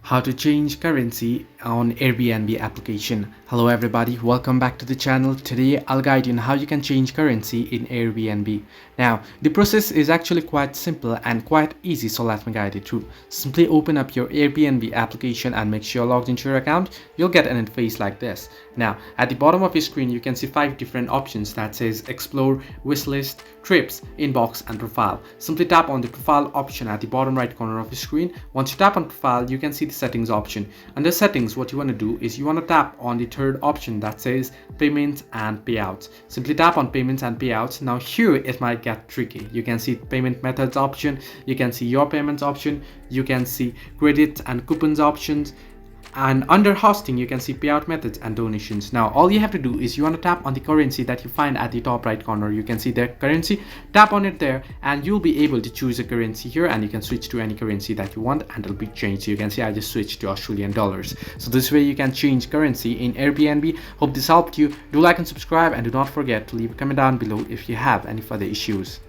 How to change currency on Airbnb application. Hello everybody, welcome back to the channel. Today I'll guide you on how you can change currency in Airbnb. Now the process is actually quite simple and quite easy, so let me guide you through. Simply open up your Airbnb application and make sure you're logged into your account. You'll get an interface like this. Now at the bottom of your screen you can see 5 different options that says explore, wishlist, trips, inbox and profile. Simply tap on the profile option at the bottom right corner of your screen. Once you tap on profile, you can see the settings option. Under settings, what you want to do is you want to tap on the third option that says payments and payouts. Simply tap on payments and payouts. Now here it might get tricky. You can see payment methods option, you can see your payments option, you can see credit and coupons options, and under hosting you can see payout methods and donations. Now all you have to do is you want to tap on the currency that you find at the top right corner. You can see the currency, tap on it there and you'll be able to choose a currency here, and you can switch to any currency that you want and it'll be changed. So you can see I just switched to Australian dollars. So this way you can change currency in Airbnb. Hope this helped you. Do like and subscribe, and do not forget to leave a comment down below if you have any further issues.